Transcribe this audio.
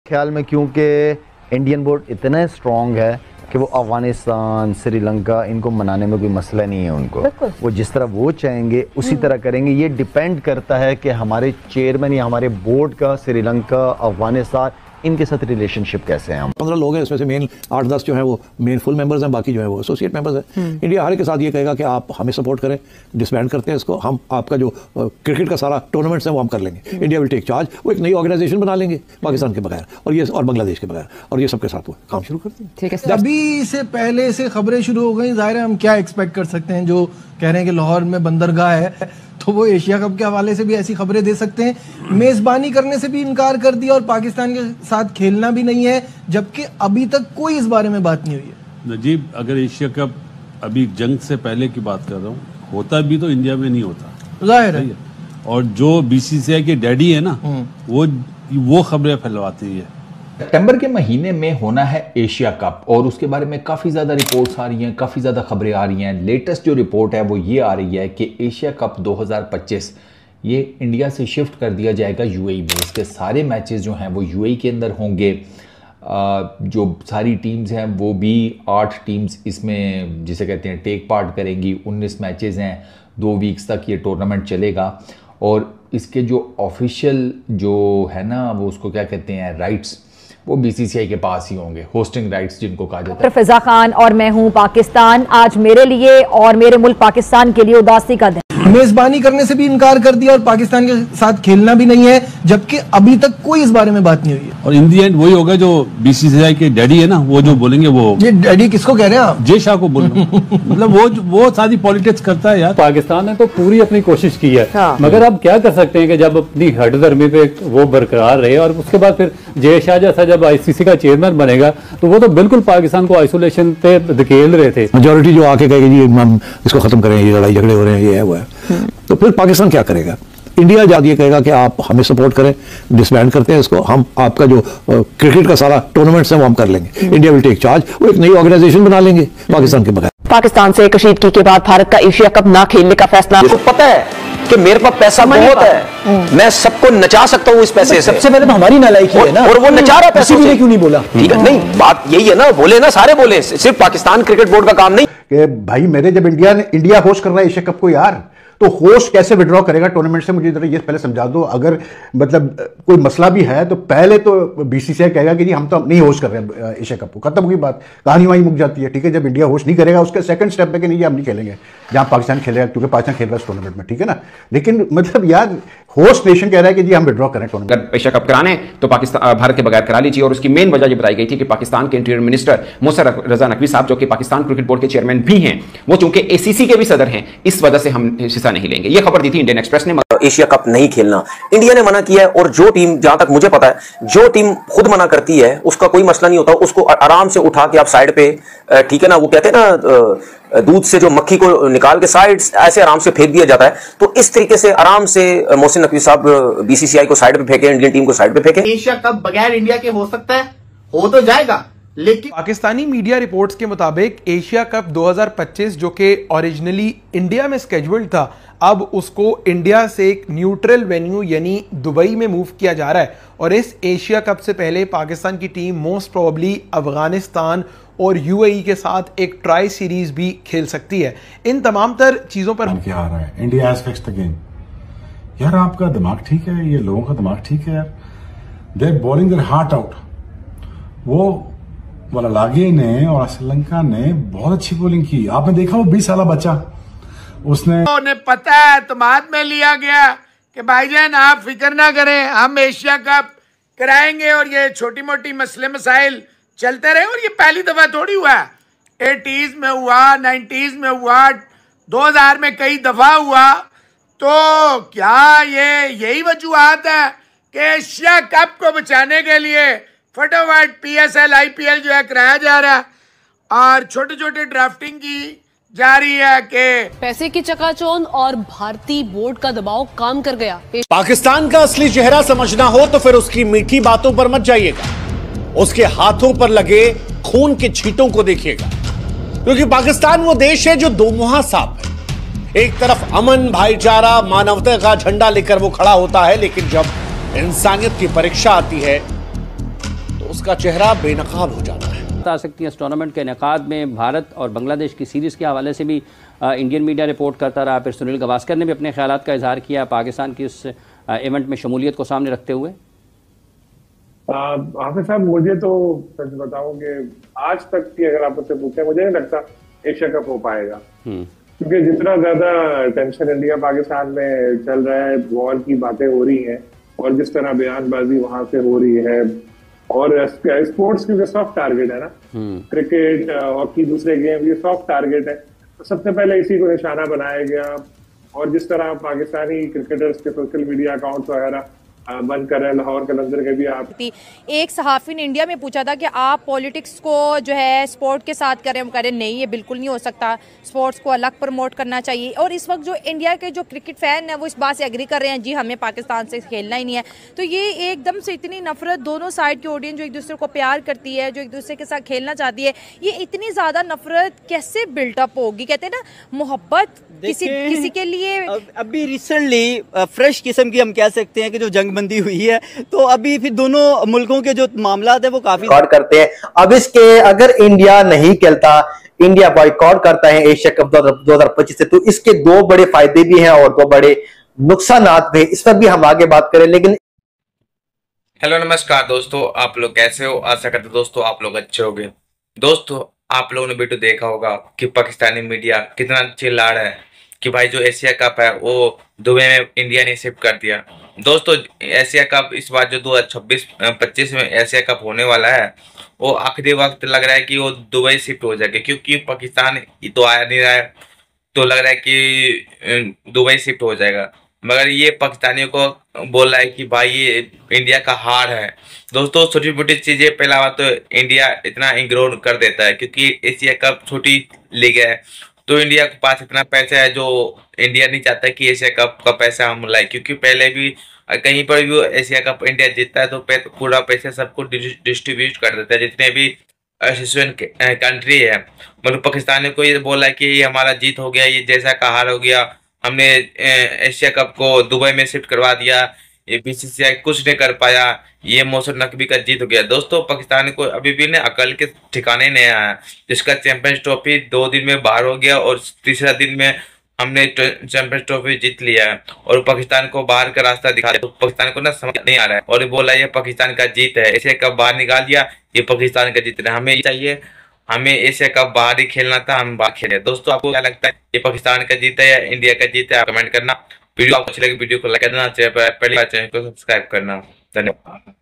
ख्याल में क्योंकि इंडियन बोर्ड इतना स्ट्रॉन्ग है कि वो अफगानिस्तान, श्रीलंका, इनको मनाने में कोई मसला नहीं है उनको। वो जिस तरह वो चाहेंगे उसी तरह करेंगे। ये डिपेंड करता है कि हमारे चेयरमैन या हमारे बोर्ड का श्रीलंका, अफगानिस्तान, इनके साथ रिलेशनशिप कैसे हैं। हम 15 लोग हैं, इसमें से मेन 8-10 जो है वो मेन फुल मेंबर्स हैं, बाकी जो है वो एसोसिएट मेंबर्स हैं। इंडिया हर के साथ ये कहेगा कि आप हमें सपोर्ट करें, डिसबैंड करते हैं इसको, हम आपका जो क्रिकेट का सारा टूर्नामेंट्स है वो हम कर लेंगे। इंडिया विल टेक चार्ज, वो एक नई ऑर्गेनाइजेशन बना लेंगे पाकिस्तान के बगैर और बांग्लादेश के बगैर, और ये सबके साथ वो काम शुरू करते हैं। ठीक है, अभी से पहले से खबरें शुरू हो गई, जाहिर है हम क्या एक्सपेक्ट कर सकते हैं। जो कह रहे हैं कि लाहौर में बंदरगाह है तो वो एशिया कप के हवाले से भी ऐसी खबरें दे सकते हैं। मेजबानी करने से भी इनकार कर दिया और पाकिस्तान के साथ खेलना भी नहीं है, जबकि अभी तक कोई इस बारे में बात नहीं हुई है। नजीब, अगर एशिया कप अभी जंग से पहले की बात कर रहा हूँ, होता भी तो इंडिया में नहीं होता, जाहिर है। और जो बीसीसीआई के डैडी है ना, वो खबरें फैलवाती है। सितंबर के महीने में होना है एशिया कप और उसके बारे में काफ़ी ज़्यादा रिपोर्ट्स आ रही हैं, काफ़ी ज़्यादा खबरें आ रही हैं। लेटेस्ट जो रिपोर्ट है वो ये आ रही है कि एशिया कप 2025 ये इंडिया से शिफ्ट कर दिया जाएगा यूएई में। इसके सारे मैचेस जो हैं वो यूएई के अंदर होंगे। जो सारी टीम्स हैं वो भी 8 टीम्स इसमें जिसे कहते हैं टेक पार्ट करेंगी। 19 मैचेस हैं, 2 वीक्स तक ये टूर्नामेंट चलेगा। और इसके जो ऑफिशियल जो है ना वो उसको क्या कहते हैं राइट्स, वो बीसीसीआई के पास ही होंगे, होस्टिंग राइट्स जिनको कहा जाता है। फिजा खान और मैं हूं पाकिस्तान, आज मेरे लिए और मेरे मुल्क पाकिस्तान के लिए उदासी का दिन। मेजबानी करने से भी इनकार कर दिया और पाकिस्तान के साथ खेलना भी नहीं है, जबकि अभी तक कोई इस बारे में बात नहीं हुई है। और इन दी एंड वही होगा जो बीसीसीआई के डैडी है ना, वो जो बोलेंगे। वो ये डैडी किसको कह रहे हैं आप? जय शाह को बोल रहे हैं। मतलब वो सारी पॉलिटिक्स करता है यार। पाकिस्तान ने तो पूरी अपनी कोशिश की है, मगर अब क्या कर सकते हैं कि जब अपनी हठधर्मी पे वो बरकरार रहे और उसके बाद फिर जय शाह जैसा जब आईसीसी का चेयरमैन बनेगा तो वो तो बिल्कुल पाकिस्तान को आइसोलेशन पे धकेल रहे थे। मेजोरिटी जो आके कहेगी जी हम इसको खत्म करें, ये लड़ाई झगड़े हो रहे हैं, ये है वो है, तो फिर पाकिस्तान क्या करेगा? इंडिया जब ये कहेगा कि आप हमें सपोर्ट करें, डिसबैंड करते हैं इसको, हम आपका जो क्रिकेट का सारा टूर्नामेंट्स है वो हम कर लेंगे। इंडिया विल टेक चार्ज, वो एक नई ऑर्गेनाइजेशन बना लेंगे पाकिस्तान के बगैर। पाकिस्तान से कशीदगी के बाद भारत का एशिया कप ना खेलने का फैसला। तो पता है कि मेरे पास पैसा बहुत है, मैं सबको नचा सकता हूँ इस पैसे से। सबसे पहले तो हमारी नालायकी है ना, और वो नचा रहा पैसे से क्यों नहीं बोला? ठीक है, नहीं बात यही है ना, बोले ना, सारे बोले, सिर्फ पाकिस्तान क्रिकेट बोर्ड का काम नहीं कि भाई मेरे जब इंडिया होस्ट कर रहा है एशिया कप को यार, तो होस्ट कैसे विड्रॉ करेगा टूर्नामेंट से? मुझे जरा ये पहले समझा दो। अगर मतलब कोई मसला भी है तो पहले तो बीसीसीआई कहेगा कि जी हम तो नहीं होस्ट कर रहे हैं एशिया कप को, खत्म हुई बात, कहानी वहीं मुक जाती है। ठीक है, जब इंडिया होस्ट नहीं करेगा उसके सेकंड स्टेप पे कि नहीं हम नहीं खेलेंगे जहां पाकिस्तान खेलेगा, क्योंकि पाकिस्तान खेल रहा है इस टूर्नामेंट में। ठीक है ना, लेकिन मतलब यार होस्ट नेशन कह रहा है कि जी हम विड्रॉ करें टूर्नामेंट। अगर एशिया कप कराने तो पाकिस्तान भारत के बगैर करा लीजिए। और उसकी मेन वजह ये बताई गई थी कि पाकिस्तान के इंटीरियर मिनिस्टर मोहसिन रजा नकवी साहब, जो कि पाकिस्तान क्रिकेट बोर्ड के चेयरमैन भी हैं, वो चूंकि एसीसी के भी सदर हैं, इस वजह से हम हिस्सा नहीं लेंगे। ये खबर दी थी इंडियन एक्सप्रेस ने। एशिया कप नहीं खेलना इंडिया ने मना किया है। और जो टीम, जहां तक मुझे पता है, जो टीम खुद मना करती है उसका कोई मसला नहीं होता, उसको आराम से उठा के आप साइड पे, ठीक है ना, वो कहते हैं ना दूध से जो मक्खी को निकाल के साइड ऐसे आराम से फेंक दिया जाता है। तो इस तरीके से आराम से मोहसिन नकवी साहब बीसीसीआई को साइड पे फेंके, इंडियन टीम को साइड पे फेंके। एशिया कप बगैर इंडिया के हो सकता है, हो तो जाएगा, लेकिन पाकिस्तानी मीडिया रिपोर्ट्स के मुताबिक एशिया कप 2025 जो कि ओरिजिनली इंडिया में स्केड्यूल्ड था, अब उसको इंडिया से एक न्यूट्रल वेन्यू यानी दुबई में मूव किया जा रहा है। और इस एशिया कप से पहले पाकिस्तान की टीम मोस्ट प्रोबेबली अफगानिस्तान और यूएई के साथ एक ट्राई सीरीज भी खेल सकती है। इन तमाम तर चीजों पर क्या आ रहा है, India has fixed the game. यार आपका दिमाग ठीक है, ये लोगों का दिमाग ठीक है यार, they are bowling their heart out. वो वलालागी ने और श्रीलंका ने बहुत अच्छी बॉलिंग की। आपने देखा वो 20 साल बच्चा, उसने पता है एतमाद में लिया गया कि भाईजान आप फिक्र ना करें, हम एशिया कप कराएंगे और ये छोटी मोटी मसले मसाइल चलते रहे। और ये पहली दफा थोड़ी हुआ है, 80s में हुआ, 90s में हुआ, 2000 में कई दफा हुआ। तो क्या ये यही वजूहत है कि एशिया कप को बचाने के लिए फटाफट पीएसएल आईपीएल जो है कराया जा रहा है और छोटे छोटे ड्राफ्टिंग की जा रही है कि पैसे की चकाचौंध और भारतीय बोर्ड का दबाव काम कर गया। पाकिस्तान का असली चेहरा समझना हो तो फिर उसकी मीठी बातों पर मत जाइएगा, उसके हाथों पर लगे खून के छींटों को देखिएगा। क्योंकि पाकिस्तान वो देश है जो दोमुहा सांप है। एक तरफ अमन, भाईचारा, मानवता का झंडा लेकर वो खड़ा होता है, लेकिन जब इंसानियत की परीक्षा आती है उसका चेहरा बेनकाब हो जाता है। आ सकती है इस टूर्नामेंट के इनेकाद में भारत और बांग्लादेश की सीरीज़ के हवाले से भी इंडियन मीडिया रिपोर्ट करता रहा। फिर सुनील गावस्कर ने भी अपने ख्यालात का इजहार किया पाकिस्तान की इस इवेंट में शमूलियत को सामने रखते हुए। हाफिज साहब, मुझे तो सच बताऊं कि आज तक की अगर आप मुझसे पूछें, मुझे नहीं लगता एशिया कप हो पाएगा, क्योंकि जितना ज्यादा टेंशन इंडिया पाकिस्तान में चल रहा है, वॉर की बातें हो रही हैं और जिस तरह बयानबाजी वहां से हो रही है, और स्पोर्ट्स क्योंकि सॉफ्ट टारगेट है ना, क्रिकेट, हॉकी, दूसरे गेम ये सॉफ्ट टारगेट है, तो सबसे पहले इसी को निशाना बनाया गया। और जिस तरह पाकिस्तानी क्रिकेटर्स के सोशल मीडिया अकाउंट्स वगैरह बंद कर रहे हैं, लाहौर कलंदर के भी आप। एक सहाफी ने इंडिया में पूछा था कि आप पॉलिटिक्स को जो है स्पोर्ट के साथ करें, हम कह रहे नहीं, ये बिल्कुल नहीं हो सकता, स्पोर्ट्स को अलग प्रमोट करना चाहिए। और इस वक्त जो इंडिया के जो क्रिकेट फैन है वो इस बात से एग्री कर रहे हैं, जी हमें पाकिस्तान से खेलना ही नहीं है। तो ये एकदम से इतनी नफरत, दोनों साइड की ऑडियंस जो एक दूसरे को प्यार करती है, जो एक दूसरे के साथ खेलना चाहती है, ये इतनी ज़्यादा नफरत कैसे बिल्टअप होगी? कहते हैं ना, मोहब्बत किसी के लिए अभी रिसेंटली फ्रेश किस्म की हम कह सकते हैं कि जो जंगबंदी हुई है, तो अभी फिर दोनों मुल्कों के जो मामला है वो काफी करते हैं। अब इसके अगर इंडिया नहीं खेलता, इंडिया बॉयकॉट करता है एशिया कप 2025 से, तो इसके दो बड़े फायदे भी हैं और दो बड़े नुकसान भी, इस पर भी हम आगे बात करें। लेकिन हेलो नमस्कार दोस्तों, आप लोग कैसे हो? आशा करते दोस्तों आप लोग अच्छे होंगे। दोस्तों, आप लोगों ने वीडियो देखा होगा कि पाकिस्तानी मीडिया कितना चिल्ला रहा है कि भाई जो एशिया कप है वो दुबई में इंडिया ने शिफ्ट कर दिया। दोस्तों, एशिया कप इस बार जो 2026-25 में एशिया कप होने वाला है, वो आखिरी वक्त लग रहा है कि वो दुबई शिफ्ट हो जाएगा, क्योंकि पाकिस्तान तो आया नहीं रहा है, तो लग रहा है कि दुबई शिफ्ट हो जाएगा। मगर ये पाकिस्तानियों को बोल रहा है कि भाई ये इंडिया का हार है। दोस्तों, छोटी मोटी चीज़ें, पहला बात तो इंडिया इतना इग्नोर कर देता है, क्योंकि एशिया कप छोटी लीग है, तो इंडिया के पास इतना पैसा है जो इंडिया नहीं चाहता कि एशिया कप का पैसा हम लाए, क्योंकि पहले भी कहीं पर भी एशिया कप इंडिया जीतता है तो पूरा पैसा सबको डिस्ट्रीब्यूट कर देता है, जितने भी एसोसिएशन कंट्री है। मतलब पाकिस्तान को ये बोला है कि ये हमारा जीत हो गया, ये जैसा का हार हो गया, हमने एशिया कप को दुबई में शिफ्ट करवा दिया, ये बीसीसीआई कुछ नहीं कर पाया, ये मौसम नकवी का जीत हो गया। दोस्तों, पाकिस्तान को अभी भी ने अकल के ठिकाने नहीं आया, जिसका चैंपियंस ट्रॉफी 2 दिन में बाहर हो गया और तीसरा दिन में हमने चैंपियंस ट्रॉफी जीत लिया है और पाकिस्तान को बाहर का रास्ता दिखा दिया। तो पाकिस्तान को ना समझ नहीं आ रहा है और ये बोला ये पाकिस्तान का जीत है, एशिया कप बाहर निकाल दिया, ये पाकिस्तान का जीत है। हमें चाहिए, हमें एशिया कप बाहर ही खेलना था, हम बाहर खेले। दोस्तों, आपको क्या लगता है, ये पाकिस्तान का जीत है या इंडिया का जीत है? आप कमेंट करना। वीडियो आपको अच्छी लगी वीडियो को लाइक करना, पहली बार चैनल को सब्सक्राइब करना। धन्यवाद।